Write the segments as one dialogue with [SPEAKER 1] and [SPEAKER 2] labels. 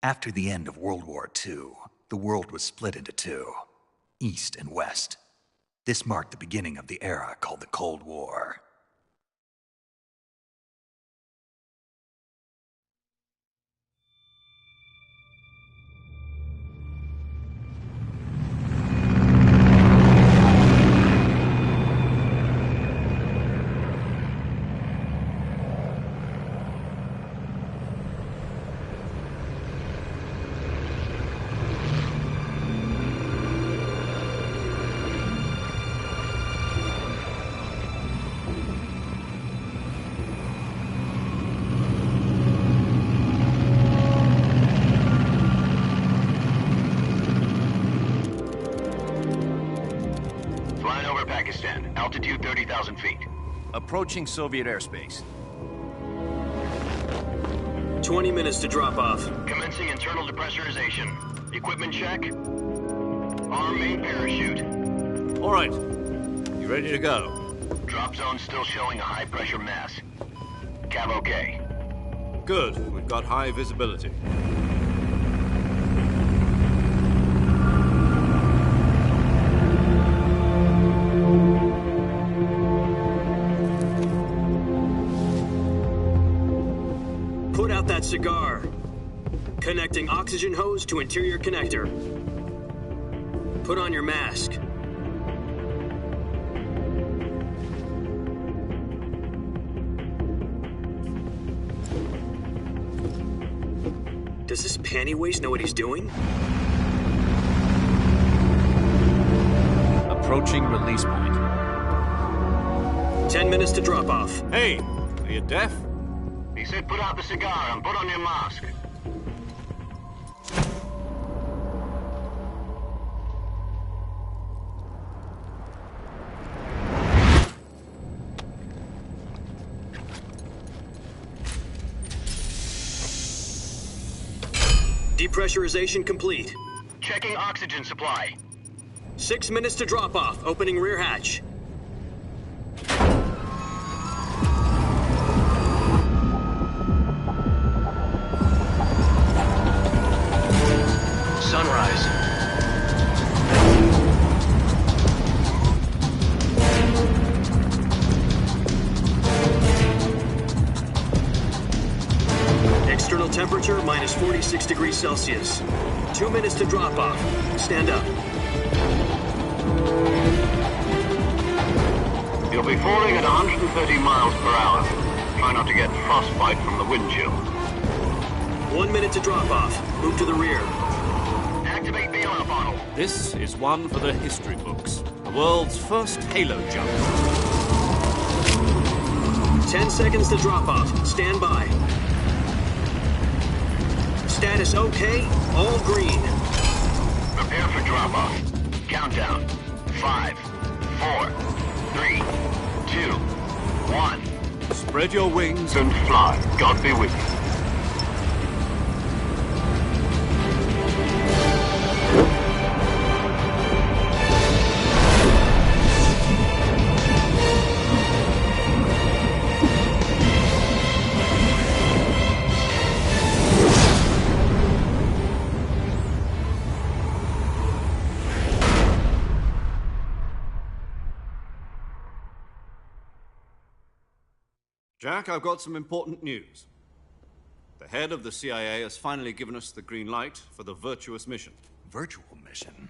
[SPEAKER 1] After the end of World War II, the world was split into two, East and West. This marked the beginning of the era called the Cold War.
[SPEAKER 2] Altitude 30,000 feet.
[SPEAKER 3] Approaching Soviet airspace.
[SPEAKER 4] 20 minutes to drop off.
[SPEAKER 2] Commencing internal depressurization. Equipment check. Arm main parachute.
[SPEAKER 3] All right. You ready to go?
[SPEAKER 2] Drop zone still showing a high pressure mass. Cav okay.
[SPEAKER 3] Good. We've got high visibility.
[SPEAKER 4] Put out that cigar. Connecting oxygen hose to interior connector. Put on your mask. Does this panty waste know what he's doing?
[SPEAKER 3] Approaching release point.
[SPEAKER 4] 10 minutes to drop off.
[SPEAKER 3] Hey, are you deaf?
[SPEAKER 2] He said put out the cigar and put on your mask.
[SPEAKER 4] Depressurization complete.
[SPEAKER 2] Checking oxygen supply.
[SPEAKER 4] 6 minutes to drop off. Opening rear hatch.
[SPEAKER 2] Sunrise.
[SPEAKER 4] External temperature minus 46 degrees Celsius. 2 minutes to drop off. Stand up.
[SPEAKER 2] You'll be falling at 130 miles per hour. Try not to get frostbite from the wind chill.
[SPEAKER 4] 1 minute to drop off. Move to the rear.
[SPEAKER 2] Activate bailout bottle.
[SPEAKER 3] This is one for the history books. The world's first halo jump.
[SPEAKER 4] 10 seconds to drop off. Stand by. Status okay. All green.
[SPEAKER 2] Prepare for drop off. Countdown. 5, 4, 3, 2, 1.
[SPEAKER 3] Spread your wings
[SPEAKER 2] And fly. God be with you.
[SPEAKER 3] Jack, I've got some important news. The head of the CIA has finally given us the green light for the virtuous mission.
[SPEAKER 1] Virtual mission?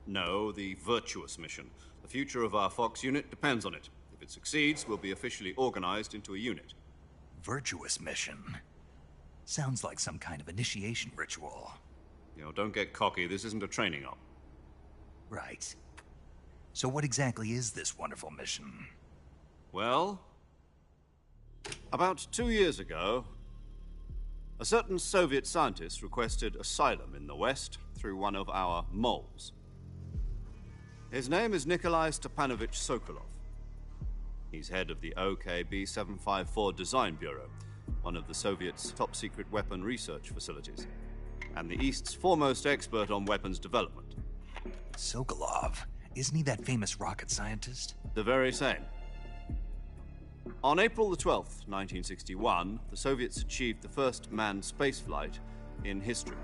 [SPEAKER 3] No, the virtuous mission. The future of our Fox unit depends on it. If it succeeds, we'll be officially organized into a unit.
[SPEAKER 1] Virtuous mission? Sounds like some kind of initiation ritual.
[SPEAKER 3] You know, don't get cocky. This isn't a training op.
[SPEAKER 1] Right. So what exactly is this wonderful mission?
[SPEAKER 3] Well, about 2 years ago, a certain Soviet scientist requested asylum in the West through one of our moles. His name is Nikolai Stepanovich Sokolov. He's head of the OKB-754 Design Bureau, one of the Soviets' top-secret weapon research facilities, and the East's foremost expert on weapons development.
[SPEAKER 1] Sokolov? Isn't he that famous rocket scientist?
[SPEAKER 3] The very same. On April the 12th, 1961, the Soviets achieved the first manned spaceflight in history.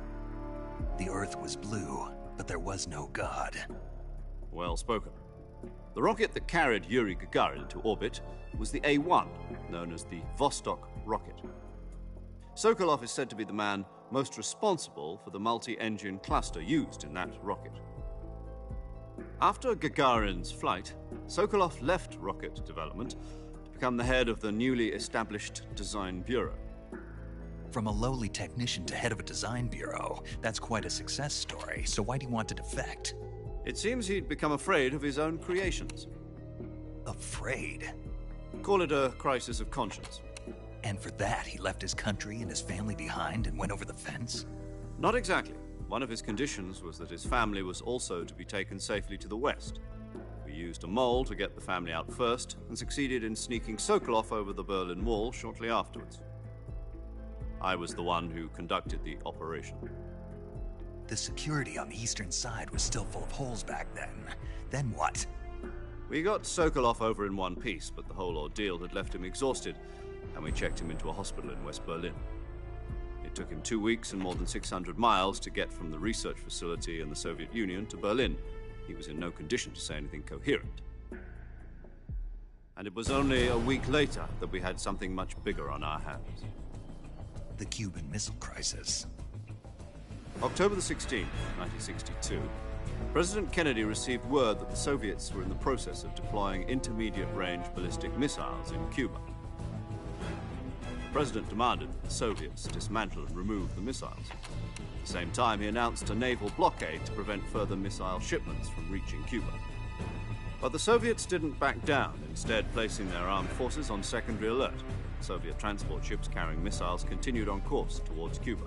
[SPEAKER 1] The Earth was blue, but there was no God.
[SPEAKER 3] Well spoken. The rocket that carried Yuri Gagarin into orbit was the A-1, known as the Vostok rocket. Sokolov is said to be the man most responsible for the multi-engine cluster used in that rocket. After Gagarin's flight, Sokolov left rocket development to become the head of the newly established Design Bureau.
[SPEAKER 1] From a lowly technician to head of a design bureau, that's quite a success story, so why'd he want to defect?
[SPEAKER 3] It seems he'd become afraid of his own creations.
[SPEAKER 1] Afraid?
[SPEAKER 3] Call it a crisis of conscience.
[SPEAKER 1] And for that, he left his country and his family behind and went over the fence?
[SPEAKER 3] Not exactly. One of his conditions was that his family was also to be taken safely to the west. We used a mole to get the family out first and succeeded in sneaking Sokolov over the Berlin Wall shortly afterwards. I was the one who conducted the operation.
[SPEAKER 1] The security on the eastern side was still full of holes back then. Then what?
[SPEAKER 3] We got Sokolov over in one piece, but the whole ordeal had left him exhausted, and we checked him into a hospital in West Berlin. It took him 2 weeks and more than 600 miles to get from the research facility in the Soviet Union to Berlin. He was in no condition to say anything coherent. And it was only a week later that we had something much bigger on our hands.
[SPEAKER 1] The Cuban Missile Crisis.
[SPEAKER 3] October the 16th, 1962, President Kennedy received word that the Soviets were in the process of deploying intermediate-range ballistic missiles in Cuba. The President demanded that the Soviets dismantle and remove the missiles. At the same time, he announced a naval blockade to prevent further missile shipments from reaching Cuba. But the Soviets didn't back down, instead placing their armed forces on secondary alert. Soviet transport ships carrying missiles continued on course towards Cuba.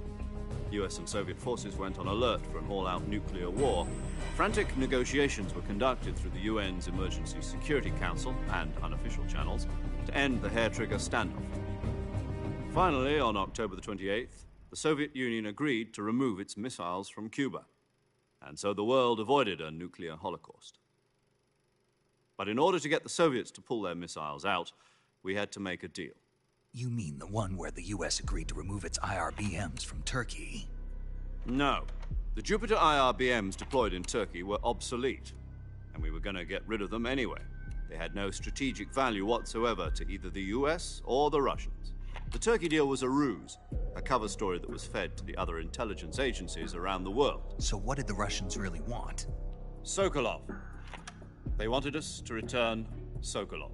[SPEAKER 3] US and Soviet forces went on alert for an all-out nuclear war. Frantic negotiations were conducted through the UN's Emergency Security Council and unofficial channels to end the hair-trigger standoff. Finally, on October the 28th, the Soviet Union agreed to remove its missiles from Cuba, and so the world avoided a nuclear holocaust. But in order to get the Soviets to pull their missiles out, we had to make a deal.
[SPEAKER 1] You mean the one where the US agreed to remove its IRBMs from Turkey?
[SPEAKER 3] No. The Jupiter IRBMs deployed in Turkey were obsolete, and we were going to get rid of them anyway. They had no strategic value whatsoever to either the US or the Russians. The Turkey deal was a ruse, a cover story that was fed to the other intelligence agencies around the world.
[SPEAKER 1] So what did the Russians really want?
[SPEAKER 3] Sokolov. They wanted us to return Sokolov.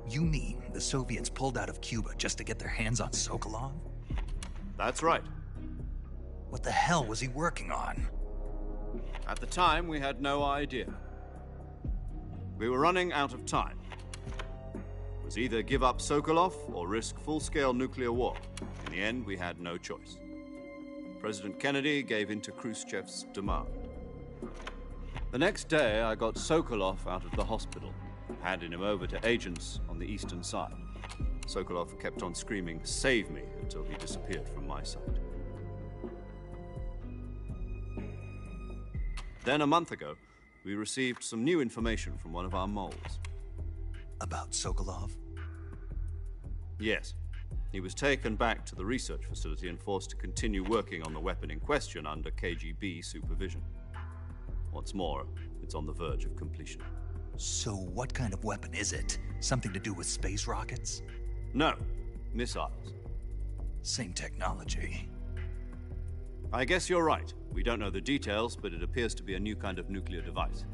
[SPEAKER 1] You mean the Soviets pulled out of Cuba just to get their hands on Sokolov?
[SPEAKER 3] That's right.
[SPEAKER 1] What the hell was he working on?
[SPEAKER 3] At the time, we had no idea. We were running out of time. It was either give up Sokolov or risk full-scale nuclear war. In the end, we had no choice. President Kennedy gave in to Khrushchev's demand. The next day, I got Sokolov out of the hospital, handing him over to agents on the eastern side. Sokolov kept on screaming, "Save me," until he disappeared from my sight. Then, a month ago, we received some new information from one of our moles.
[SPEAKER 1] About Sokolov?
[SPEAKER 3] Yes. He was taken back to the research facility and forced to continue working on the weapon in question under KGB supervision. What's more, it's on the verge of completion.
[SPEAKER 1] So what kind of weapon is it? Something to do with space rockets?
[SPEAKER 3] No, missiles.
[SPEAKER 1] Same technology.
[SPEAKER 3] I guess you're right. We don't know the details, but it appears to be a new kind of nuclear device.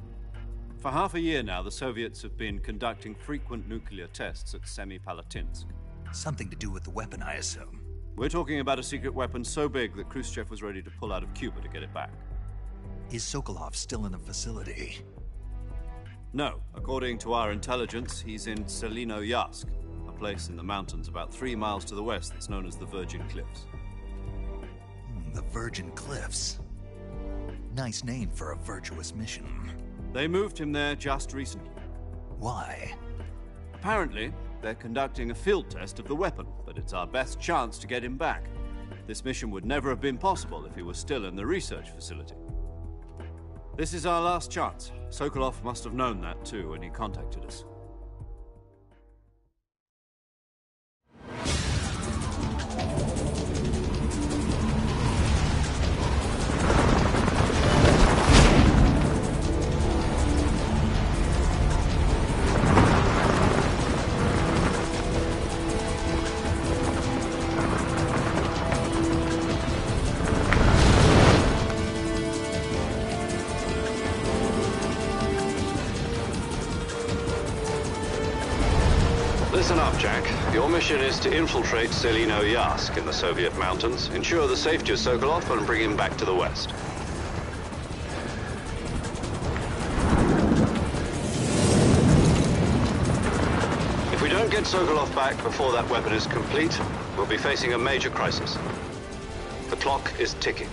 [SPEAKER 3] For half a year now, the Soviets have been conducting frequent nuclear tests at Semipalatinsk.
[SPEAKER 1] Something to do with the weapon, I assume.
[SPEAKER 3] We're talking about a secret weapon so big that Khrushchev was ready to pull out of Cuba to get it back.
[SPEAKER 1] Is Sokolov still in the facility?
[SPEAKER 3] No. According to our intelligence, he's in Selinoyarsk, a place in the mountains about 3 miles to the west that's known as the Virgin Cliffs.
[SPEAKER 1] The Virgin Cliffs. Nice name for a virtuous mission.
[SPEAKER 3] They moved him there just recently.
[SPEAKER 1] Why?
[SPEAKER 3] Apparently, they're conducting a field test of the weapon, but it's our best chance to get him back. This mission would never have been possible if he was still in the research facility. This is our last chance. Sokolov must have known that too when he contacted us. mission is to infiltrate Selino Yask in the Soviet mountains, ensure the safety of Sokolov, and bring him back to the West. If we don't get Sokolov back before that weapon is complete, we'll be facing a major crisis. The clock is ticking.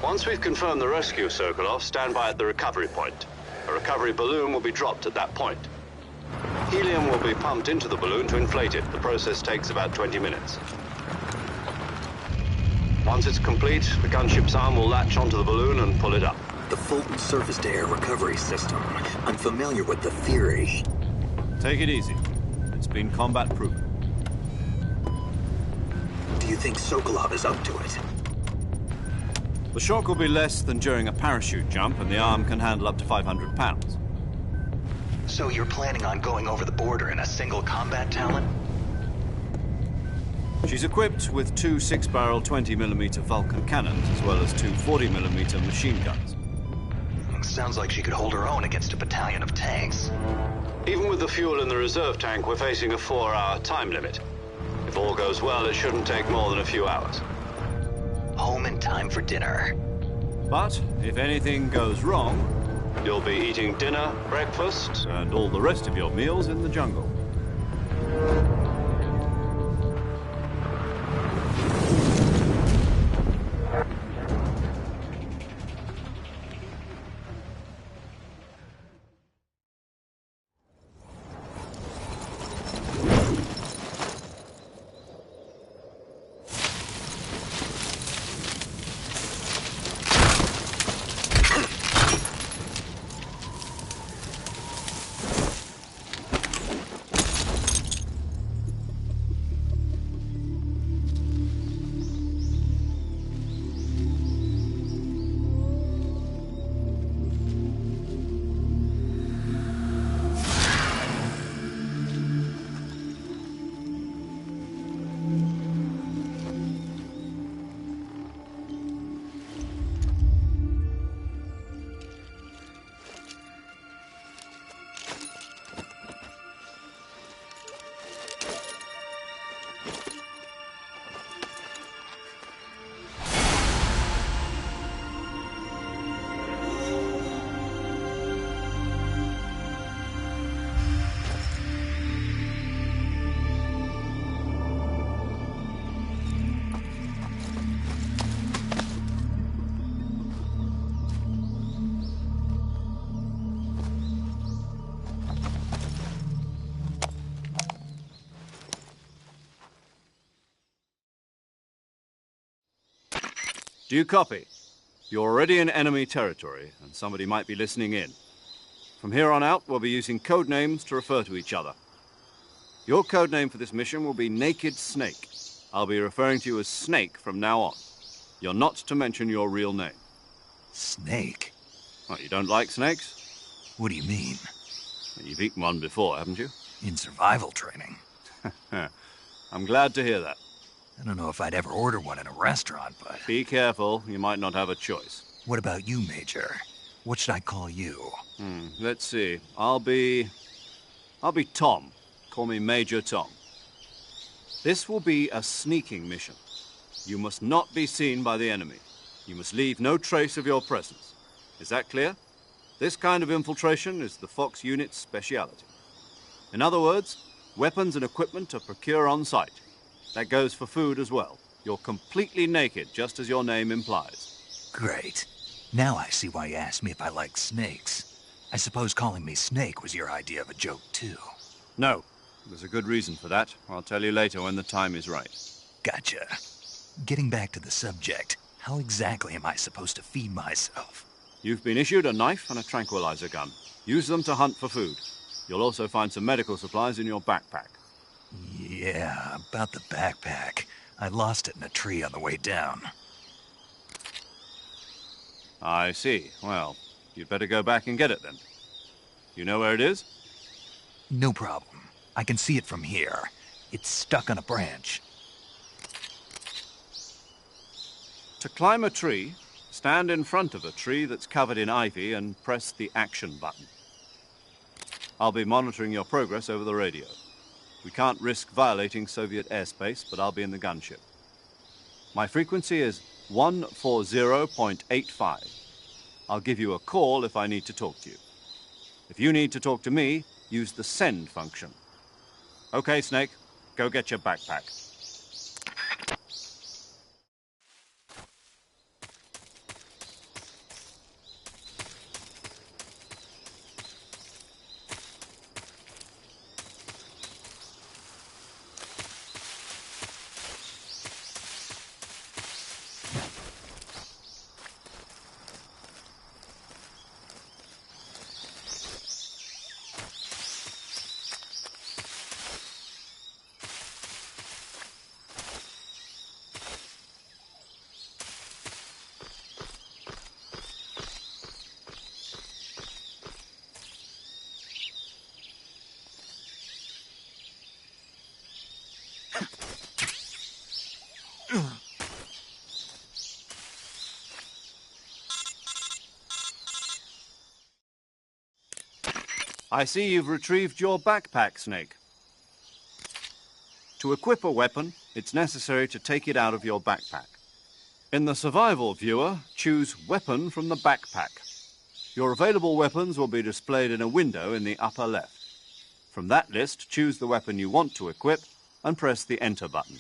[SPEAKER 3] Once we've confirmed the rescue of Sokolov, stand by at the recovery point. A recovery balloon will be dropped at that point. Helium will be pumped into the balloon to inflate it. The process takes about 20 minutes. Once it's complete, the gunship's arm will latch onto the balloon and pull it up.
[SPEAKER 4] The Fulton surface-to-air recovery system. I'm familiar with the theory.
[SPEAKER 3] Take it easy. It's been combat-proven.
[SPEAKER 4] Do you think Sokolov is up to it?
[SPEAKER 3] The shock will be less than during a parachute jump, and the arm can handle up to 500 pounds.
[SPEAKER 1] So you're planning on going over the border in a single combat Talon?
[SPEAKER 3] She's equipped with two 6-barrel 20mm Vulcan cannons, as well as two 40mm machine guns.
[SPEAKER 1] Sounds like she could hold her own against a battalion of tanks.
[SPEAKER 3] Even with the fuel in the reserve tank, we're facing a 4-hour time limit. If all goes well, it shouldn't take more than a few hours.
[SPEAKER 1] Home in time for dinner.
[SPEAKER 3] But if anything goes wrong, you'll be eating dinner, breakfast, and all the rest of your meals in the jungle. Do you copy? You're already in enemy territory, and somebody might be listening in. From here on out, we'll be using code names to refer to each other. Your code name for this mission will be Naked Snake. I'll be referring to you as Snake from now on. You're not to mention your real name.
[SPEAKER 1] Snake?
[SPEAKER 3] Well, you don't like snakes?
[SPEAKER 1] What do you mean?
[SPEAKER 3] Well, you've eaten one before, haven't you?
[SPEAKER 1] In survival training.
[SPEAKER 3] I'm glad to hear that.
[SPEAKER 1] I don't know if I'd ever order one in a restaurant, but...
[SPEAKER 3] Be careful, you might not have a choice.
[SPEAKER 1] What about you, Major? What should I call you?
[SPEAKER 3] Let's see. I'll be Tom. Call me Major Tom. This will be a sneaking mission. You must not be seen by the enemy. You must leave no trace of your presence. Is that clear? This kind of infiltration is the Fox unit's speciality. In other words, weapons and equipment are procured on site. That goes for food as well. You're completely naked, just as your name implies.
[SPEAKER 1] Great. Now I see why you asked me if I like snakes. I suppose calling me Snake was your idea of a joke, too.
[SPEAKER 3] No. There's a good reason for that. I'll tell you later when the time is right.
[SPEAKER 1] Gotcha. Getting back to the subject, how exactly am I supposed to feed myself?
[SPEAKER 3] You've been issued a knife and a tranquilizer gun. Use them to hunt for food. You'll also find some medical supplies in your backpack.
[SPEAKER 1] Yeah, about the backpack. I lost it in a tree on the way down.
[SPEAKER 3] I see. Well, you'd better go back and get it then. You know where it is?
[SPEAKER 1] No problem. I can see it from here. It's stuck on a branch.
[SPEAKER 3] To climb a tree, Stand in front of a tree that's covered in ivy and press the action button. I'll be monitoring your progress over the radio. We can't risk violating Soviet airspace, but I'll be in the gunship. My frequency is 140.85. I'll give you a call if I need to talk to you. If you need to talk to me, use the send function. Okay, Snake, go get your backpack. I see you've retrieved your backpack, Snake. To equip a weapon, it's necessary to take it out of your backpack. In the survival viewer, choose Weapon from the backpack. Your available weapons will be displayed in a window in the upper left. From that list, choose the weapon you want to equip and press the Enter button.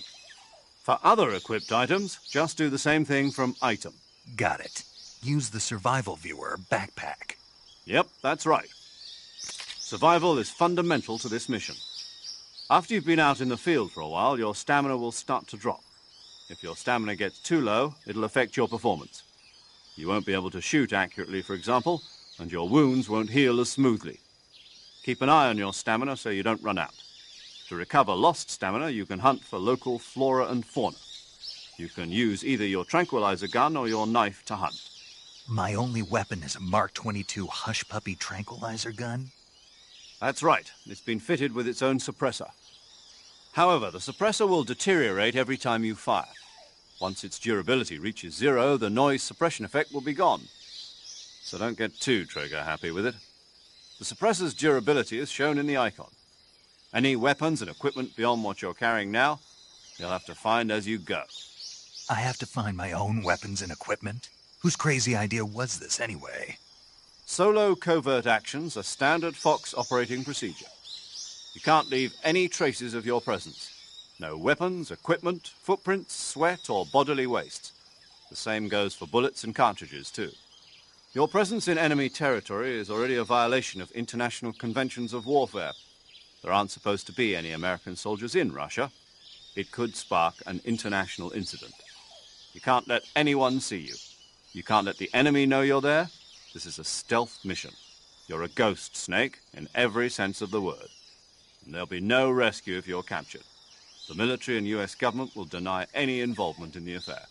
[SPEAKER 3] For other equipped items, just do the same thing from Item.
[SPEAKER 1] Got it. Use the survival viewer backpack.
[SPEAKER 3] Yep, that's right. Survival is fundamental to this mission. After you've been out in the field for a while, your stamina will start to drop. If your stamina gets too low, it'll affect your performance. You won't be able to shoot accurately, for example, and your wounds won't heal as smoothly. Keep an eye on your stamina so you don't run out. To recover lost stamina, you can hunt for local flora and fauna. You can use either your tranquilizer gun or your knife to hunt.
[SPEAKER 1] My only weapon is a Mark 22 Hush Puppy tranquilizer gun?
[SPEAKER 3] That's right. It's been fitted with its own suppressor. However, the suppressor will deteriorate every time you fire. Once its durability reaches 0, the noise suppression effect will be gone. So don't get too trigger-happy with it. The suppressor's durability is shown in the icon. Any weapons and equipment beyond what you're carrying now, you'll have to find as you go.
[SPEAKER 1] I have to find my own weapons and equipment? Whose crazy idea was this anyway?
[SPEAKER 3] Solo covert actions are standard Fox operating procedure. You can't leave any traces of your presence. No weapons, equipment, footprints, sweat, or bodily waste. The same goes for bullets and cartridges, too. Your presence in enemy territory is already a violation of international conventions of warfare. There aren't supposed to be any American soldiers in Russia. It could spark an international incident. You can't let anyone see you. You can't let the enemy know you're there. This is a stealth mission. You're a ghost, Snake, in every sense of the word. And there'll be no rescue if you're captured. The military and US government will deny any involvement in the affair.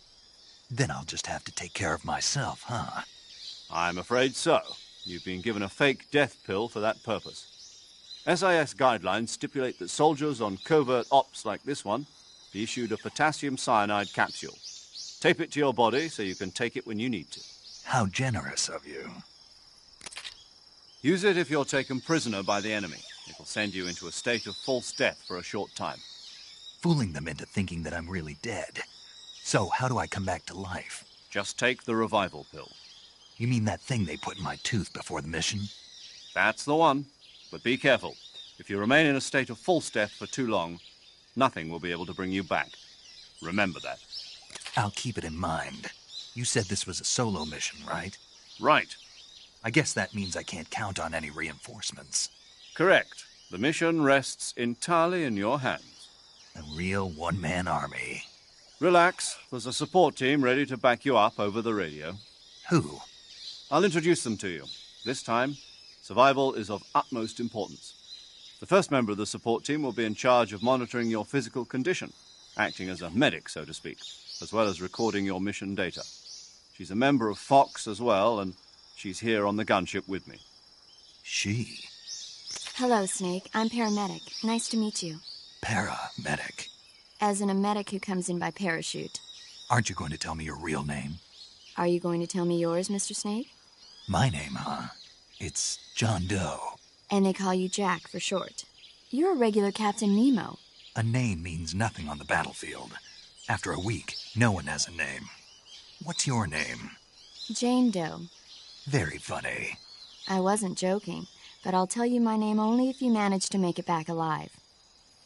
[SPEAKER 1] Then I'll just have to take care of myself, huh?
[SPEAKER 3] I'm afraid so. You've been given a fake death pill for that purpose. SIS guidelines stipulate that soldiers on covert ops like this one be issued a potassium cyanide capsule. Tape it to your body so you can take it when you need to.
[SPEAKER 1] How generous of you.
[SPEAKER 3] Use it if you're taken prisoner by the enemy. It'll send you into a state of false death for a short time.
[SPEAKER 1] Fooling them into thinking that I'm really dead. So, how do I come back to life?
[SPEAKER 3] Just take the revival pill.
[SPEAKER 1] You mean that thing they put in my tooth before the mission?
[SPEAKER 3] That's the one. But be careful. If you remain in a state of false death for too long, nothing will be able to bring you back. Remember that.
[SPEAKER 1] I'll keep it in mind. You said this was a solo mission, right?
[SPEAKER 3] Right.
[SPEAKER 1] I guess that means I can't count on any reinforcements.
[SPEAKER 3] Correct. The mission rests entirely in your hands.
[SPEAKER 1] A real one-man army.
[SPEAKER 3] Relax. There's a support team ready to back you up over the radio.
[SPEAKER 1] Who?
[SPEAKER 3] I'll introduce them to you. This time, survival is of utmost importance. The first member of the support team will be in charge of monitoring your physical condition, acting as a medic, so to speak, as well as recording your mission data. She's a member of Fox as well, and she's here on the gunship with me.
[SPEAKER 1] She?
[SPEAKER 5] Hello, Snake. I'm paramedic. Nice to meet you.
[SPEAKER 1] Paramedic.
[SPEAKER 5] As in a medic who comes in by parachute.
[SPEAKER 1] Aren't you going to tell me your real name?
[SPEAKER 5] Are you going to tell me yours, Mr. Snake?
[SPEAKER 1] My name, huh? It's John Doe.
[SPEAKER 5] And they call you Jack for short. You're a regular Captain Nemo.
[SPEAKER 1] A name means nothing on the battlefield. After a week, no one has a name. What's your name?
[SPEAKER 5] Jane Doe.
[SPEAKER 1] Very funny.
[SPEAKER 5] I wasn't joking, but I'll tell you my name only if you manage to make it back alive.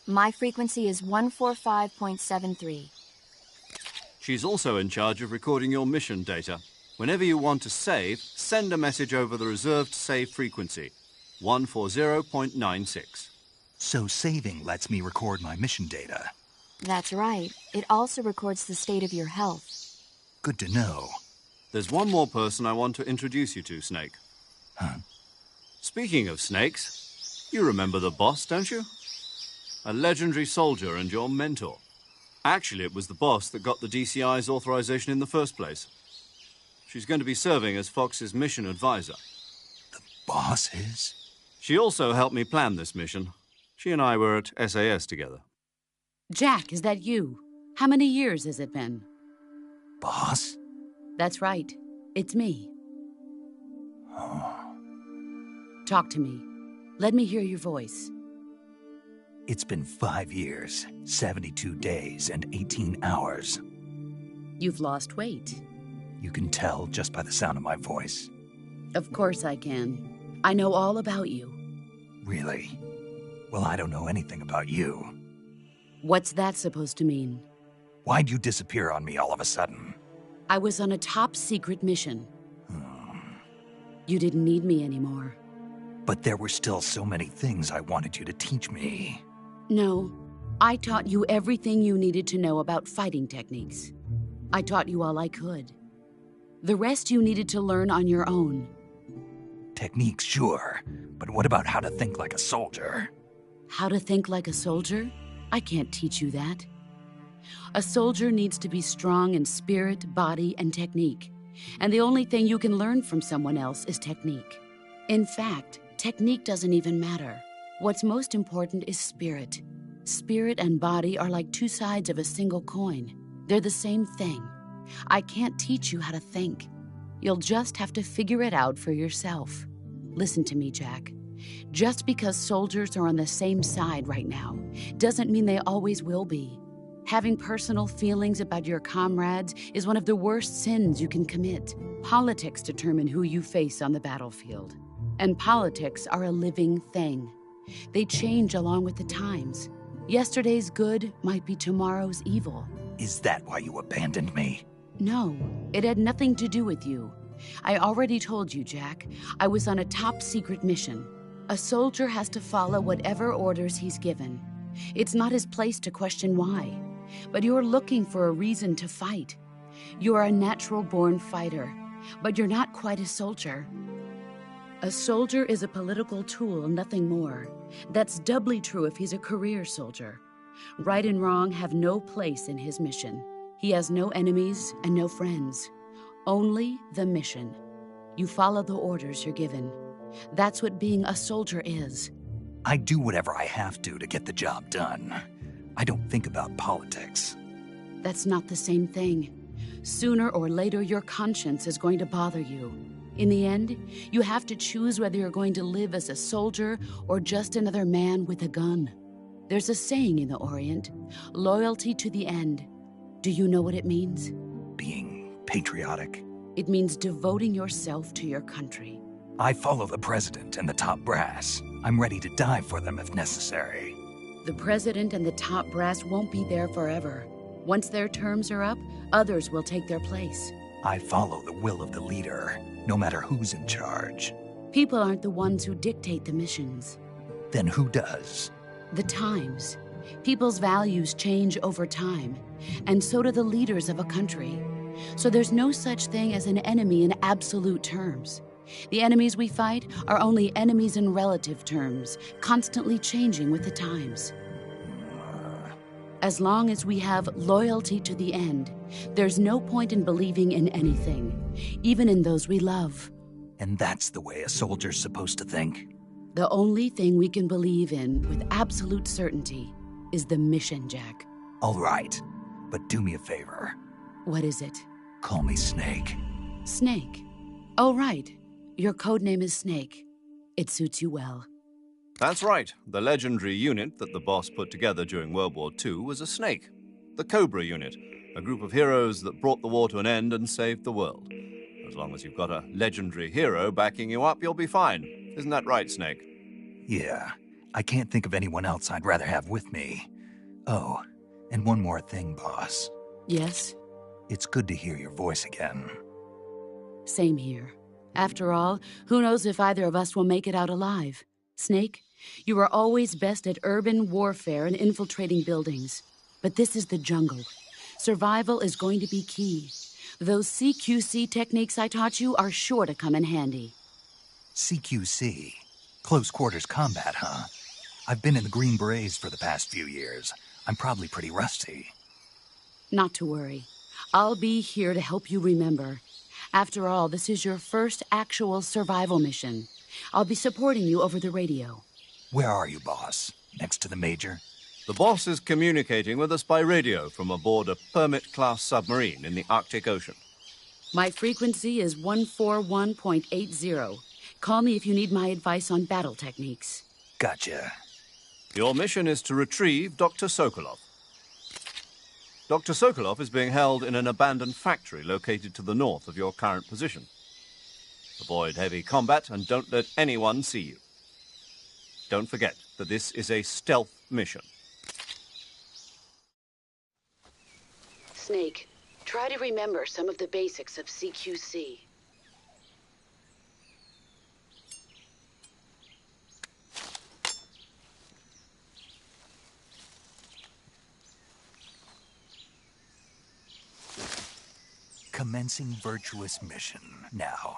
[SPEAKER 5] My frequency is 145.73.
[SPEAKER 3] She's also in charge of recording your mission data. Whenever you want to save, send a message over the reserved save frequency, 140.96.
[SPEAKER 1] So saving lets me record my mission data.
[SPEAKER 5] That's right. It also records the state of your health.
[SPEAKER 1] Good to know.
[SPEAKER 3] There's one more person I want to introduce you to, Snake.
[SPEAKER 1] Huh?
[SPEAKER 3] Speaking of snakes, you remember the boss, don't you? A legendary soldier and your mentor. Actually, it was the boss that got the DCI's authorization in the first place. She's going to be serving as Fox's mission advisor.
[SPEAKER 1] The boss is?
[SPEAKER 3] She also helped me plan this mission. She and I were at SAS together.
[SPEAKER 6] Jack, is that you? How many years has it been?
[SPEAKER 1] Boss?
[SPEAKER 6] That's right. It's me.
[SPEAKER 1] Oh.
[SPEAKER 6] Talk to me. Let me hear your voice.
[SPEAKER 1] It's been 5 years, 72 days, and 18 hours.
[SPEAKER 6] You've lost weight.
[SPEAKER 1] You can tell just by the sound of my voice.
[SPEAKER 6] Of course I can. I know all about you.
[SPEAKER 1] Really? Well, I don't know anything about you.
[SPEAKER 6] What's that supposed to mean?
[SPEAKER 1] Why'd you disappear on me all of a sudden?
[SPEAKER 6] I was on a top-secret mission. You didn't need me anymore.
[SPEAKER 1] But there were still so many things I wanted you to teach me.
[SPEAKER 6] No, I taught you everything you needed to know about fighting techniques. I taught you all I could. The rest you needed to learn on your own.
[SPEAKER 1] Techniques, sure. But what about how to think like a soldier?
[SPEAKER 6] How to think like a soldier? I can't teach you that. A soldier needs to be strong in spirit, body, and technique. And the only thing you can learn from someone else is technique. In fact, technique doesn't even matter. What's most important is spirit. Spirit and body are like two sides of a single coin. They're the same thing. I can't teach you how to think. You'll just have to figure it out for yourself. Listen to me, Jack. Just because soldiers are on the same side right now doesn't mean they always will be. Having personal feelings about your comrades is one of the worst sins you can commit. Politics determine who you face on the battlefield. And politics are a living thing. They change along with the times. Yesterday's good might be tomorrow's evil.
[SPEAKER 1] Is that why you abandoned me?
[SPEAKER 6] No, it had nothing to do with you. I already told you, Jack. I was on a top-secret mission. A soldier has to follow whatever orders he's given. It's not his place to question why. But you're looking for a reason to fight. You're a natural-born fighter, but you're not quite a soldier. A soldier is a political tool, nothing more. That's doubly true if he's a career soldier. Right and wrong have no place in his mission. He has no enemies and no friends. Only the mission. You follow the orders you're given. That's what being a soldier is.
[SPEAKER 1] I do whatever I have to get the job done. I don't think about politics.
[SPEAKER 6] That's not the same thing. Sooner or later, your conscience is going to bother you. In the end, you have to choose whether you're going to live as a soldier or just another man with a gun. There's a saying in the Orient, loyalty to the end. Do you know what it means?
[SPEAKER 1] Being patriotic.
[SPEAKER 6] It means devoting yourself to your country.
[SPEAKER 1] I follow the president and the top brass. I'm ready to die for them if necessary.
[SPEAKER 6] The president and the top brass won't be there forever. Once their terms are up, others will take their place.
[SPEAKER 1] I follow the will of the leader, no matter who's in charge.
[SPEAKER 6] People aren't the ones who dictate the missions.
[SPEAKER 1] Then who does?
[SPEAKER 6] The times. People's values change over time, and so do the leaders of a country. So there's no such thing as an enemy in absolute terms. The enemies we fight are only enemies in relative terms, constantly changing with the times. As long as we have loyalty to the end, there's no point in believing in anything, even in those we love.
[SPEAKER 1] And that's the way a soldier's supposed to think?
[SPEAKER 6] The only thing we can believe in with absolute certainty is the mission, Jack.
[SPEAKER 1] All right, but do me a favor.
[SPEAKER 6] What is it?
[SPEAKER 1] Call me Snake.
[SPEAKER 6] Snake. Oh, right. Your code name is Snake. It suits you well.
[SPEAKER 3] That's right. The legendary unit that the boss put together during World War II was a snake. The Cobra unit, a group of heroes that brought the war to an end and saved the world. As long as you've got a legendary hero backing you up, you'll be fine. Isn't that right, Snake?
[SPEAKER 1] Yeah, I can't think of anyone else I'd rather have with me. Oh, and one more thing, boss.
[SPEAKER 6] Yes?
[SPEAKER 1] It's good to hear your voice again.
[SPEAKER 6] Same here. After all, who knows if either of us will make it out alive? Snake, you are always best at urban warfare and infiltrating buildings. But this is the jungle. Survival is going to be key. Those CQC techniques I taught you are sure to come in handy.
[SPEAKER 1] CQC? Close quarters combat, huh? I've been in the Green Berets for the past few years. I'm probably pretty rusty.
[SPEAKER 6] Not to worry. I'll be here to help you remember. After all, this is your first actual survival mission. I'll be supporting you over the radio.
[SPEAKER 1] Where are you, boss? Next to the Major?
[SPEAKER 3] The boss is communicating with us by radio from aboard a Permit-class submarine in the Arctic Ocean.
[SPEAKER 6] My frequency is 141.80. Call me if you need my advice on battle techniques.
[SPEAKER 1] Gotcha.
[SPEAKER 3] Your mission is to retrieve Dr. Sokolov. Dr. Sokolov is being held in an abandoned factory located to the north of your current position. Avoid heavy combat and don't let anyone see you. Don't forget that this is a stealth mission.
[SPEAKER 6] Snake, try to remember some of the basics of CQC.
[SPEAKER 1] Commencing virtuous mission now.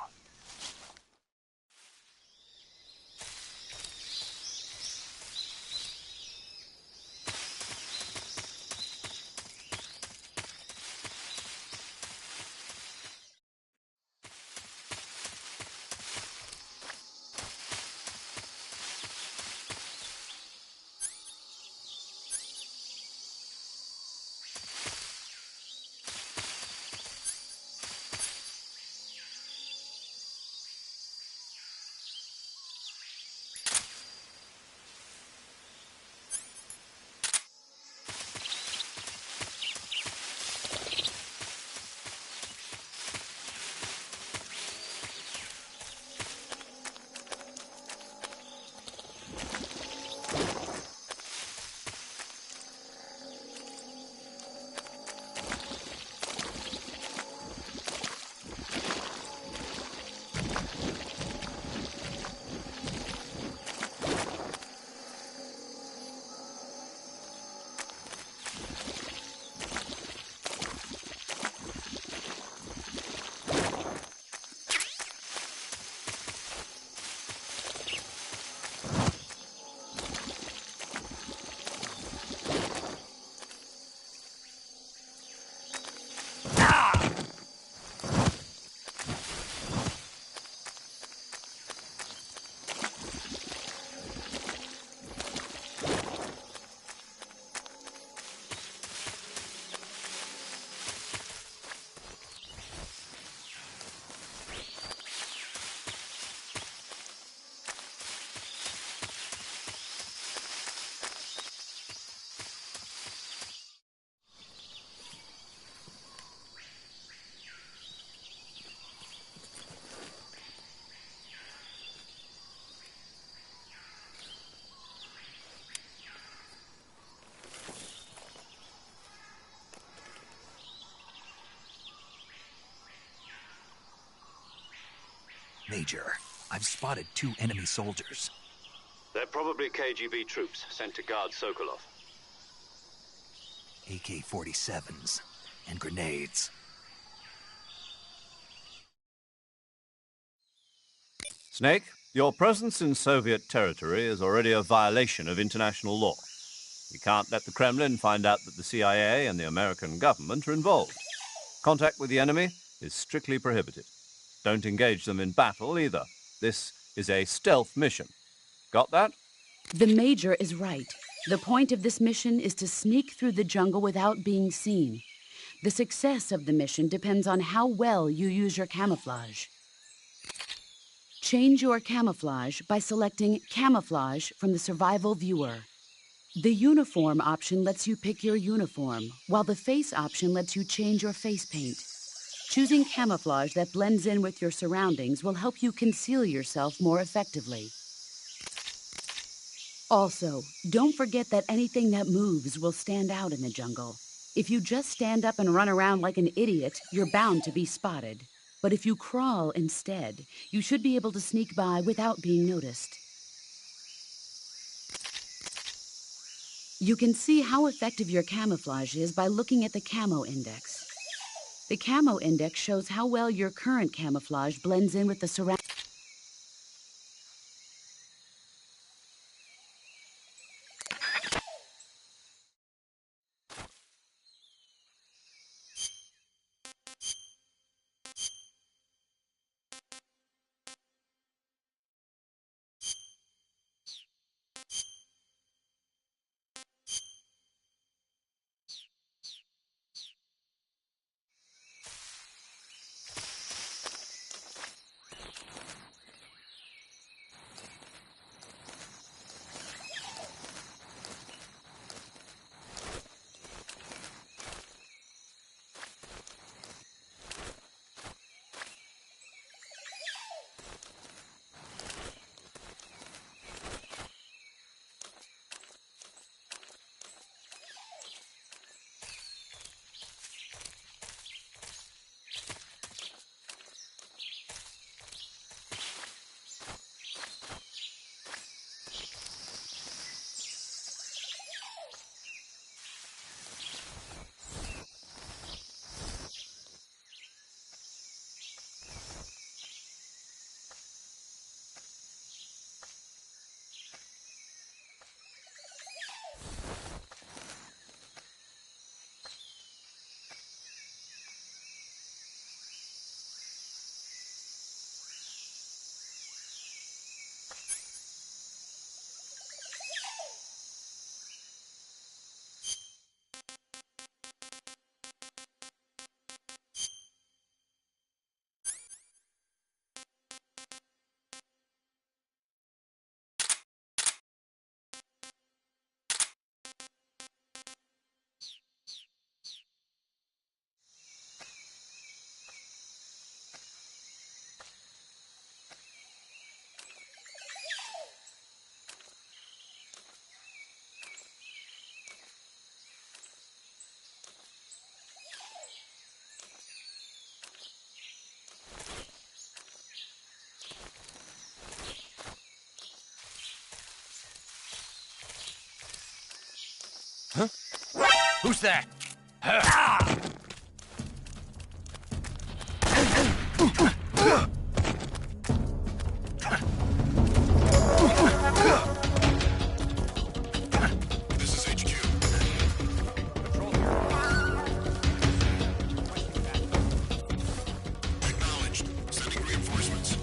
[SPEAKER 1] Major, I've spotted 2 enemy soldiers.
[SPEAKER 3] They're probably KGB troops sent to guard Sokolov.
[SPEAKER 1] AK-47s and grenades.
[SPEAKER 3] Snake, your presence in Soviet territory is already a violation of international law. We can't let the Kremlin find out that the CIA and the American government are involved. Contact with the enemy is strictly prohibited. Don't engage them in battle either. This is a stealth mission. Got that?
[SPEAKER 6] The Major is right. The point of this mission is to sneak through the jungle without being seen. The success of the mission depends on how well you use your camouflage. Change your camouflage by selecting Camouflage from the Survival Viewer. The Uniform option lets you pick your uniform, while the Face option lets you change your face paint. Choosing camouflage that blends in with your surroundings will help you conceal yourself more effectively. Also, don't forget that anything that moves will stand out in the jungle. If you just stand up and run around like an idiot, you're bound to be spotted. But if you crawl instead, you should be able to sneak by without being noticed. You can see how effective your camouflage is by looking at the Camo Index. The Camo Index shows how well your current camouflage blends in with the surroundings.
[SPEAKER 7] Who's that?
[SPEAKER 8] This is HQ. Acknowledged. Sending reinforcements.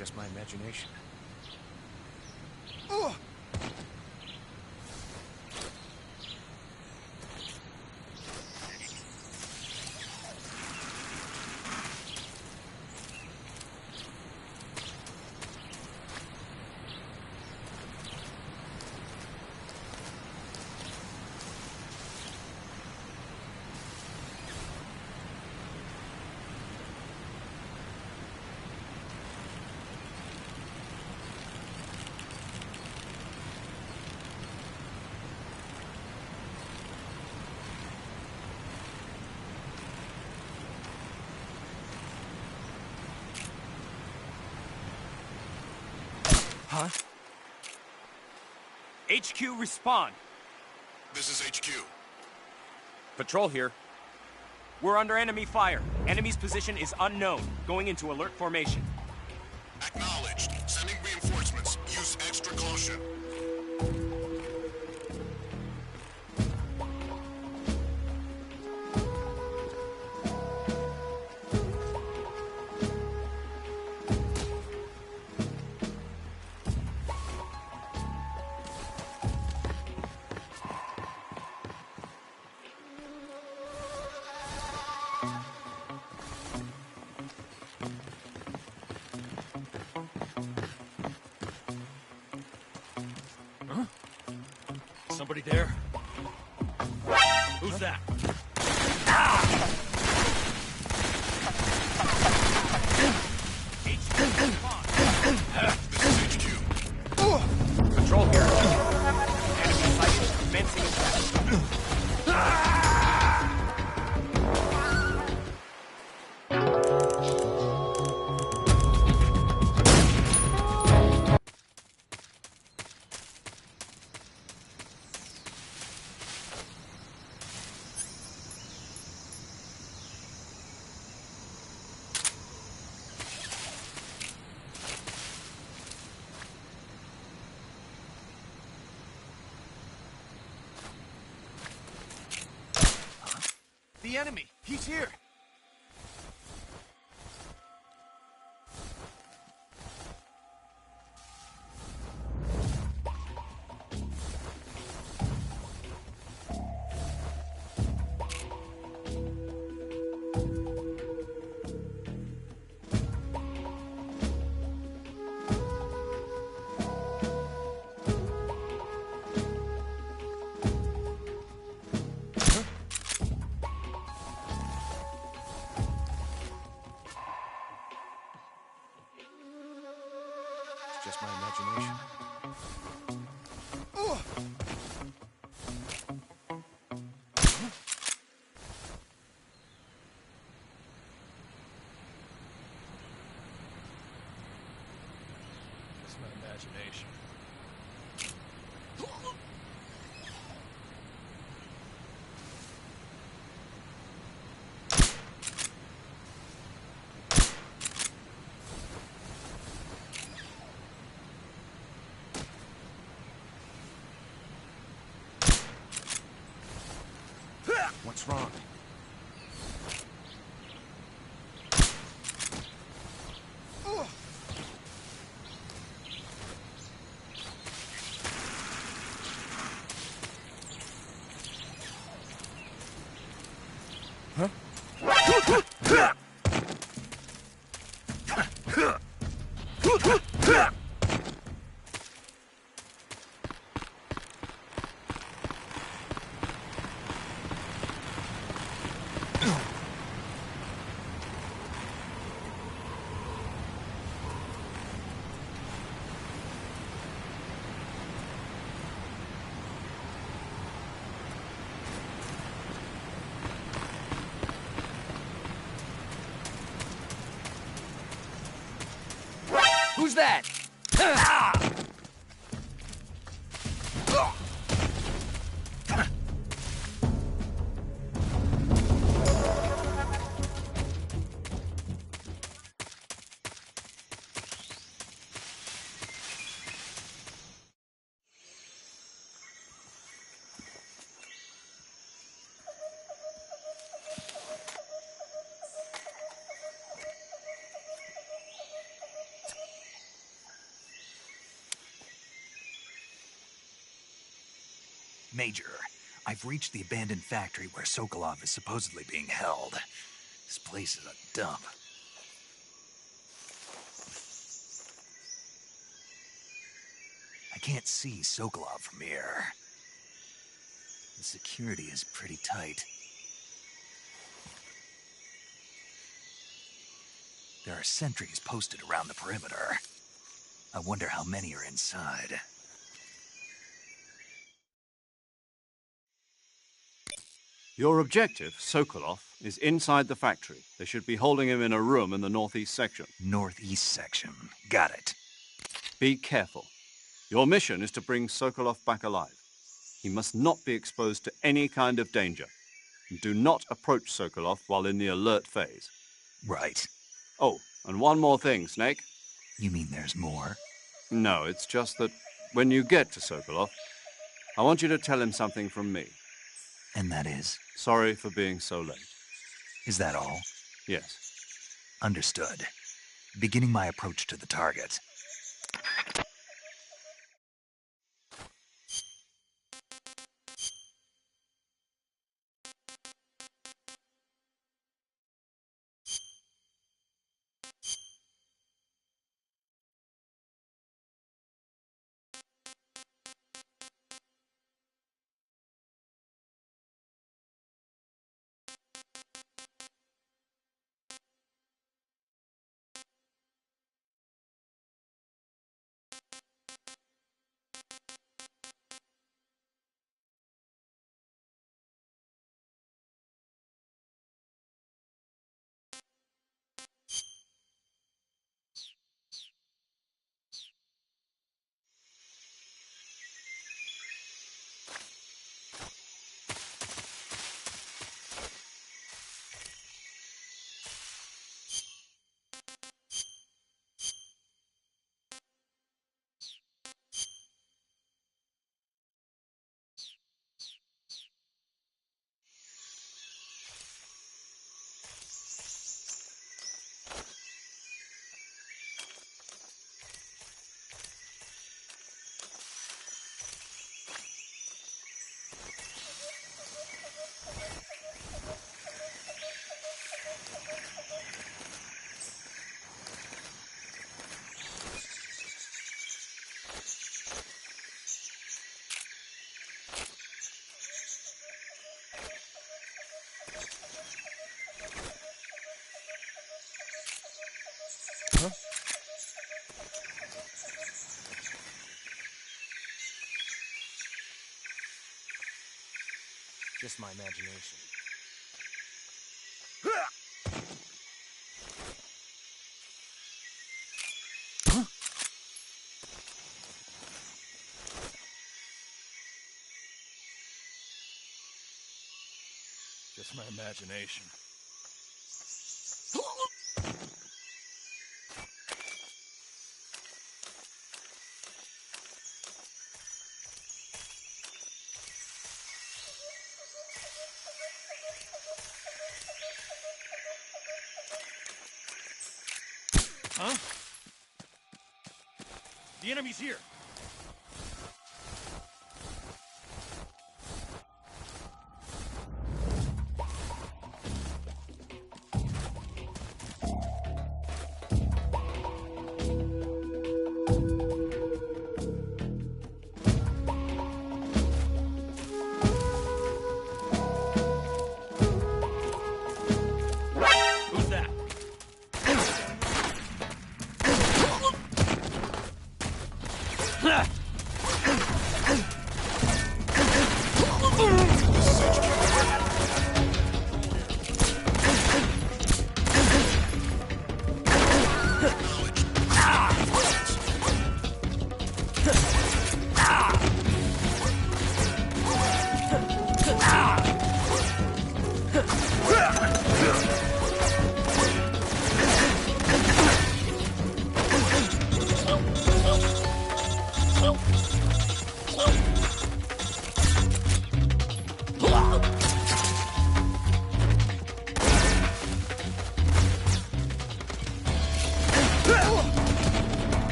[SPEAKER 7] just my imagination.
[SPEAKER 9] Huh? HQ, respond.
[SPEAKER 8] This is HQ.
[SPEAKER 9] Patrol here. We're under enemy fire. Enemy's position is unknown. Going into alert formation.
[SPEAKER 8] Acknowledged. Sending reinforcements. Use extra caution.
[SPEAKER 9] Somebody there? Who's that?
[SPEAKER 8] This is HQ.
[SPEAKER 9] Patrol here. Enemy sighted. Commencing attack.
[SPEAKER 7] The enemy! He's here! Just my imagination. Just my imagination. What's wrong?
[SPEAKER 9] Who's that?
[SPEAKER 1] Major, I've reached the abandoned factory where Sokolov is supposedly being held. This place is a dump. I can't see Sokolov from here. The security is pretty tight. There are sentries posted around the perimeter. I wonder how many are inside.
[SPEAKER 3] Your objective, Sokolov, is inside the factory. They should be holding him in a room in the northeast section.
[SPEAKER 1] Northeast section. Got it.
[SPEAKER 3] Be careful. Your mission is to bring Sokolov back alive. He must not be exposed to any kind of danger. And do not approach Sokolov while in the alert phase.
[SPEAKER 1] Right.
[SPEAKER 3] Oh, and one more thing, Snake.
[SPEAKER 1] You mean there's more?
[SPEAKER 3] No, it's just that when you get to Sokolov, I want you to tell him something from me.
[SPEAKER 1] And that is?
[SPEAKER 3] Sorry for being so late.
[SPEAKER 1] Is that all?
[SPEAKER 3] Yes.
[SPEAKER 1] Understood. Beginning my approach to the target.
[SPEAKER 7] Just my imagination. Just my imagination. Huh? The enemy's here! Who's that?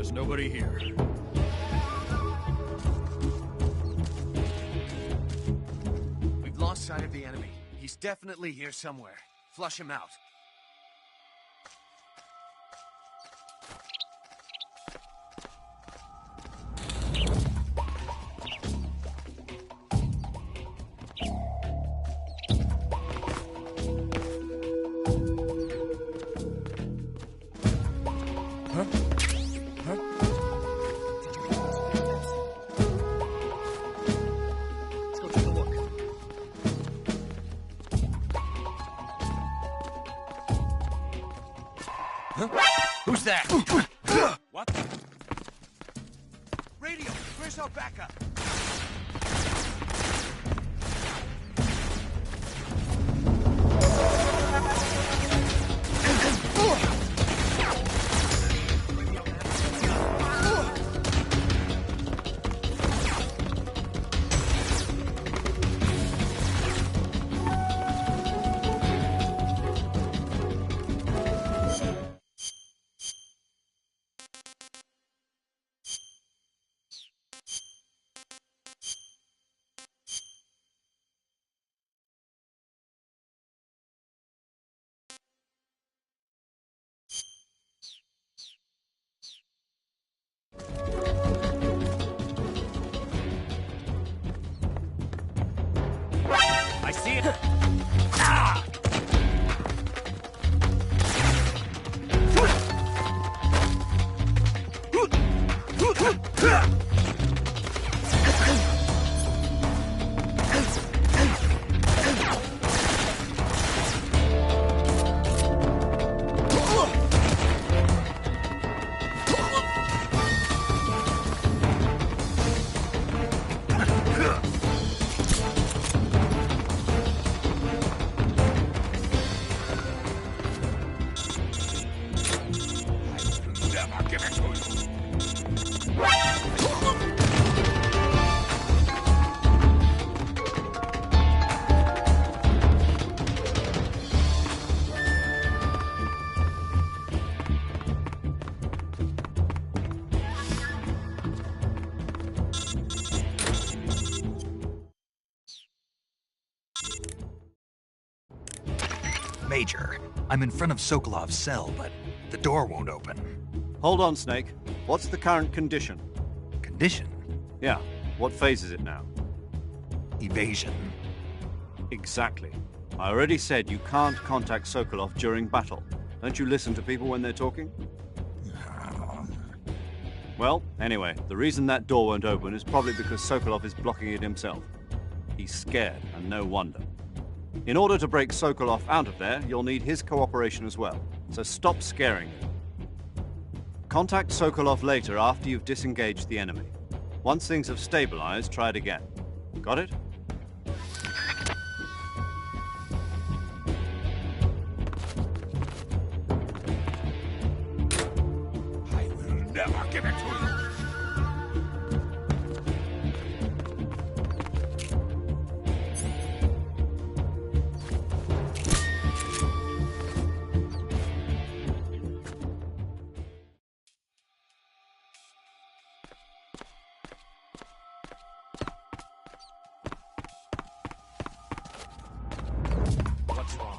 [SPEAKER 7] There's nobody here.
[SPEAKER 10] We've lost sight of the enemy. He's definitely here somewhere. Flush him out.
[SPEAKER 7] Let's go take a look.
[SPEAKER 10] Who's that?
[SPEAKER 9] What?
[SPEAKER 10] Radio, where's our backup?
[SPEAKER 9] I see it.
[SPEAKER 8] Never give it to you.
[SPEAKER 1] Major, I'm in front of Sokolov's cell, but the door won't open.
[SPEAKER 3] Hold on, Snake. What's the current condition?
[SPEAKER 1] Condition?
[SPEAKER 3] Yeah, what phase is it now?
[SPEAKER 1] Evasion.
[SPEAKER 3] Exactly. I already said you can't contact Sokolov during battle. Don't you listen to people when they're talking? Well, anyway, the reason that door won't open is probably because Sokolov is blocking it himself. He's scared, and no wonder. In order to break Sokolov out of there, you'll need his cooperation as well. So stop scaring him. Contact Sokolov later after you've disengaged the enemy. Once things have stabilized, try it again. Got it?
[SPEAKER 8] I will never give it to you.
[SPEAKER 7] What's wrong?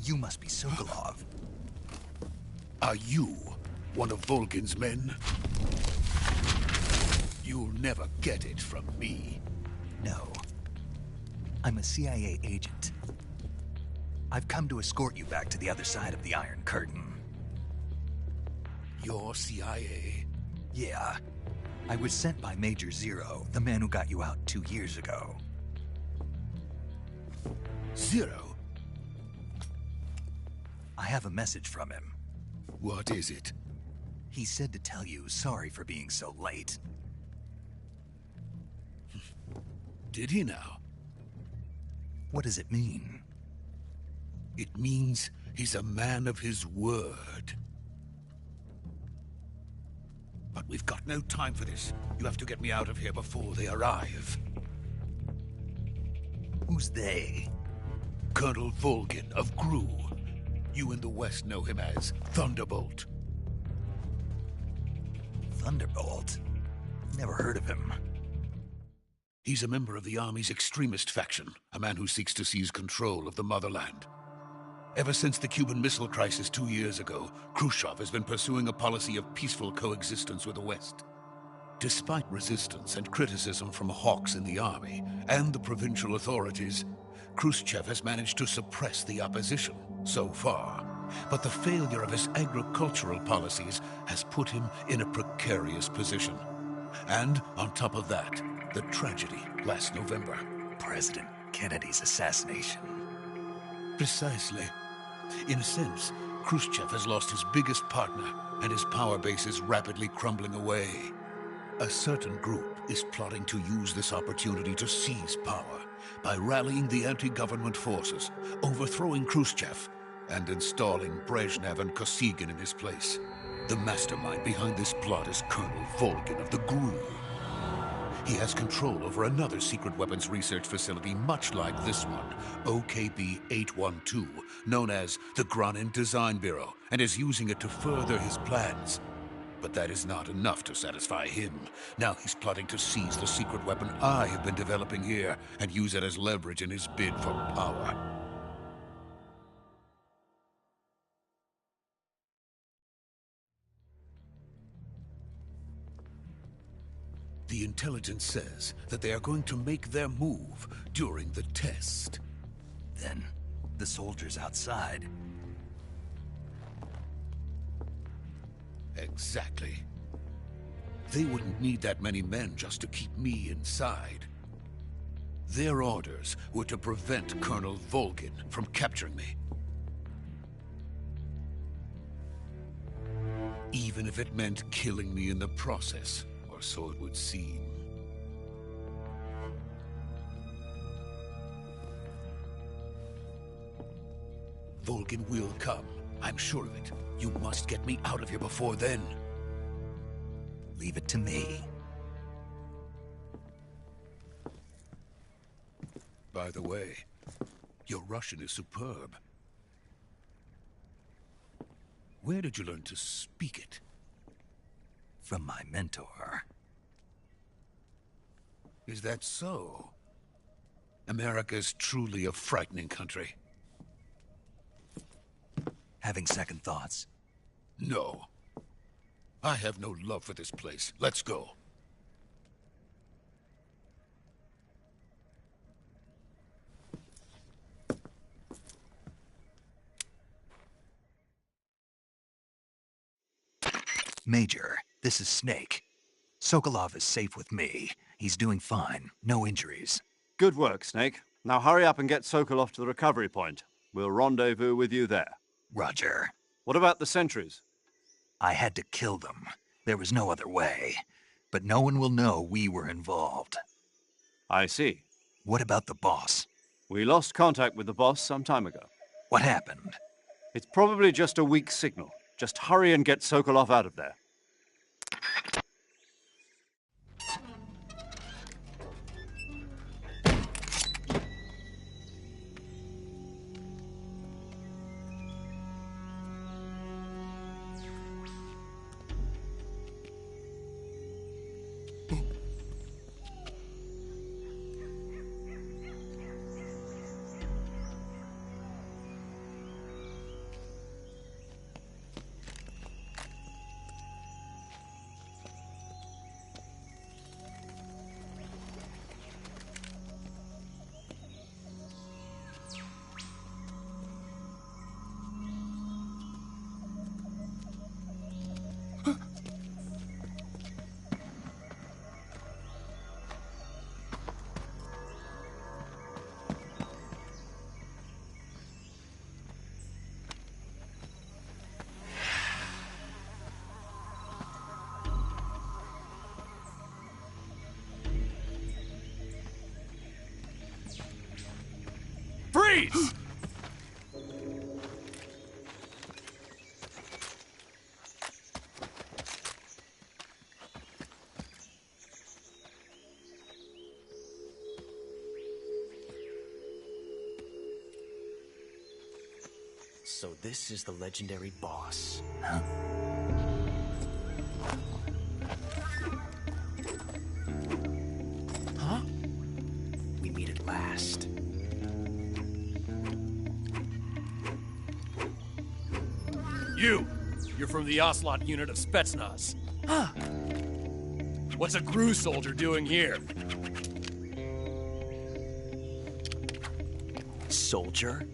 [SPEAKER 1] You must be Sokolov.
[SPEAKER 8] Are you one of Volkin's men? You'll never get it from me.
[SPEAKER 1] No. I'm a CIA agent. I've come to escort you back to the other side of the Iron Curtain.
[SPEAKER 8] You're CIA?
[SPEAKER 1] Yeah. I was sent by Major Zero, the man who got you out 2 years ago.
[SPEAKER 8] Zero?
[SPEAKER 1] I have a message from him.
[SPEAKER 8] What is it?
[SPEAKER 1] He said to tell you sorry for being so late.
[SPEAKER 8] Did he now?
[SPEAKER 1] What does it mean?
[SPEAKER 8] It means he's a man of his word. But we've got no time for this. You have to get me out of here before they arrive.
[SPEAKER 1] Who's they?
[SPEAKER 8] Colonel Volgin of GRU. You in the West know him as Thunderbolt.
[SPEAKER 1] Thunderbolt? Never heard of him.
[SPEAKER 8] He's a member of the Army's extremist faction, a man who seeks to seize control of the motherland. Ever since the Cuban Missile Crisis 2 years ago, Khrushchev has been pursuing a policy of peaceful coexistence with the West. Despite resistance and criticism from hawks in the army and the provincial authorities, Khrushchev has managed to suppress the opposition so far. But the failure of his agricultural policies has put him in a precarious position. And on top of that, the tragedy last November.
[SPEAKER 1] President Kennedy's assassination.
[SPEAKER 8] Precisely. In a sense, Khrushchev has lost his biggest partner, and his power base is rapidly crumbling away. A certain group is plotting to use this opportunity to seize power by rallying the anti-government forces, overthrowing Khrushchev, and installing Brezhnev and Kosygin in his place. The mastermind behind this plot is Colonel Volgin of the GRU. He has control over another secret weapons research facility much like this one, OKB-812, known as the Granin Design Bureau, and is using it to further his plans. But that is not enough to satisfy him. Now he's plotting to seize the secret weapon I have been developing here and use it as leverage in his bid for power. The intelligence says that they are going to make their move during the test.
[SPEAKER 1] Then, the soldiers outside.
[SPEAKER 8] Exactly. They wouldn't need that many men just to keep me inside. Their orders were to prevent Colonel Volgin from capturing me. Even if it meant killing me in the process. Or so it would seem. Volgin will come. I'm sure of it. You must get me out of here before then.
[SPEAKER 1] Leave it to me.
[SPEAKER 8] By the way, your Russian is superb. Where did you learn to speak it?
[SPEAKER 1] From my mentor.
[SPEAKER 8] Is that so? America is truly a frightening country.
[SPEAKER 1] Having second thoughts?
[SPEAKER 8] No. I have no love for this place. Let's go.
[SPEAKER 1] Major, this is Snake. Sokolov is safe with me. He's doing fine. No injuries.
[SPEAKER 3] Good work, Snake. Now hurry up and get Sokolov to the recovery point. We'll rendezvous with you there.
[SPEAKER 1] Roger.
[SPEAKER 3] What about the sentries?
[SPEAKER 1] I had to kill them. There was no other way. But no one will know we were involved.
[SPEAKER 3] I see.
[SPEAKER 1] What about the boss?
[SPEAKER 3] We lost contact with the boss some time ago.
[SPEAKER 1] What happened?
[SPEAKER 3] It's probably just a weak signal. Just hurry and get Sokolov out of there.
[SPEAKER 9] Freeze!
[SPEAKER 10] So this is the legendary boss. Huh? We meet at last.
[SPEAKER 9] You're from the Ocelot unit of Spetsnaz. Huh. What's a GRU soldier doing here?
[SPEAKER 10] Soldier?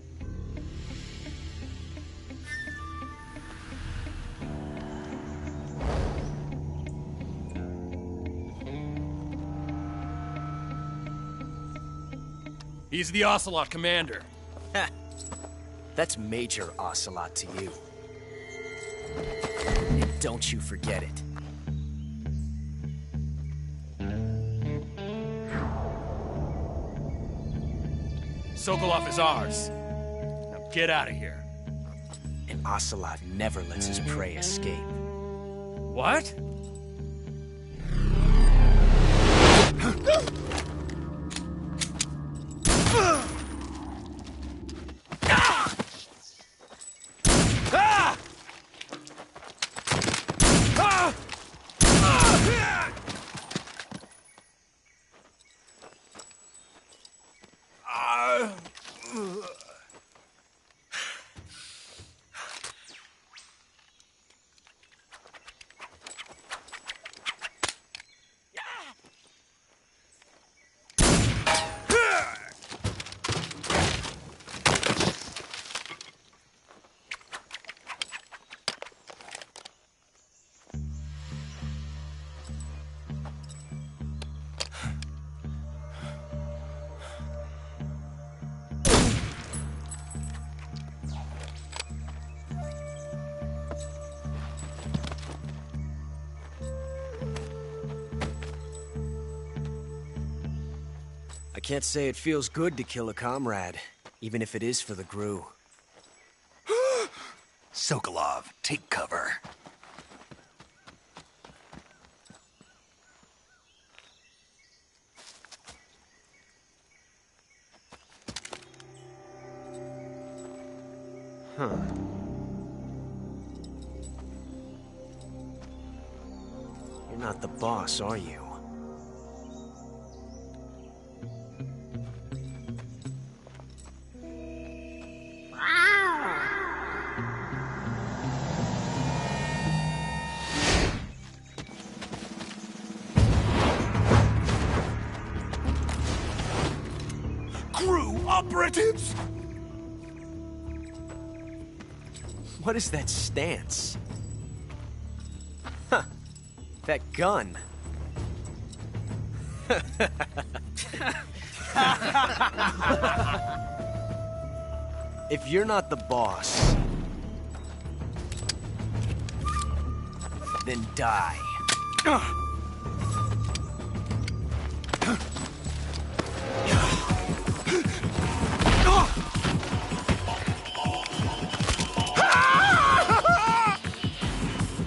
[SPEAKER 9] He's the Ocelot commander.
[SPEAKER 10] That's Major Ocelot to you. And don't you forget it.
[SPEAKER 9] Sokolov is ours. Now get out of here.
[SPEAKER 10] And Ocelot never lets his prey escape.
[SPEAKER 9] What?
[SPEAKER 10] I can't say it feels good to kill a comrade, even if it is for the GRU.
[SPEAKER 1] Sokolov, take cover.
[SPEAKER 10] Huh. You're not the boss, are you?
[SPEAKER 1] GRU operatives!
[SPEAKER 10] What is that stance? Huh. That gun. If you're not the boss, then die.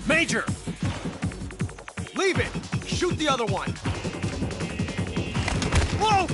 [SPEAKER 9] Major!
[SPEAKER 10] Leave it! Shoot the other one! Whoa!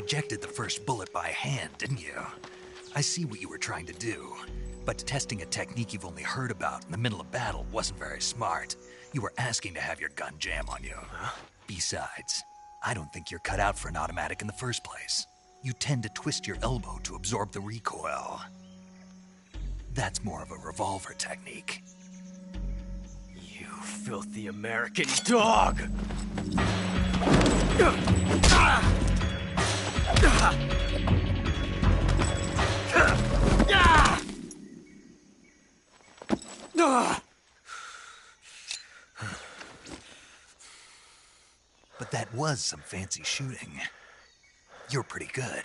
[SPEAKER 1] ejected the first bullet by hand, didn't you? I see what you were trying to do, but testing a technique you've only heard about in the middle of battle wasn't very smart. You were asking to have your gun jam on you. Huh? Besides, I don't think you're cut out for an automatic in the first place. You tend to twist your elbow to absorb the recoil. That's more of a revolver technique.
[SPEAKER 7] You filthy American dog!
[SPEAKER 1] But that was some fancy shooting. You're pretty good.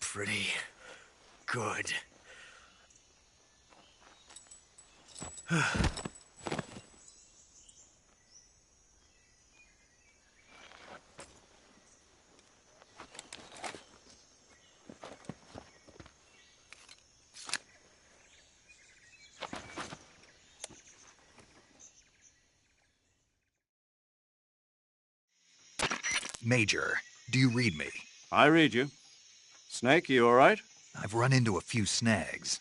[SPEAKER 7] Pretty good.
[SPEAKER 1] Major, do you read me?
[SPEAKER 3] I read you. Snake, you all right?
[SPEAKER 1] I've run into a few snags.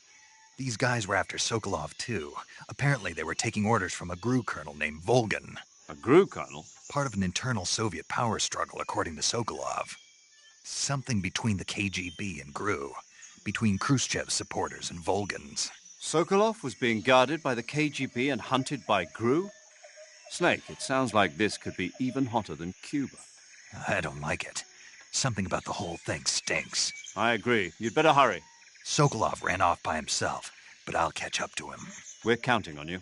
[SPEAKER 1] These guys were after Sokolov, too. Apparently they were taking orders from a GRU colonel named Volgan.
[SPEAKER 3] A GRU colonel?
[SPEAKER 1] Part of an internal Soviet power struggle, according to Sokolov. Something between the KGB and GRU. Between Khrushchev's supporters and Volgan's.
[SPEAKER 3] Sokolov was being guarded by the KGB and hunted by GRU? Snake, it sounds like this could be even hotter than Cuba.
[SPEAKER 1] I don't like it. Something about the whole thing stinks.
[SPEAKER 3] I agree. You'd better hurry.
[SPEAKER 1] Sokolov ran off by himself, but I'll catch up to him.
[SPEAKER 3] We're counting on you.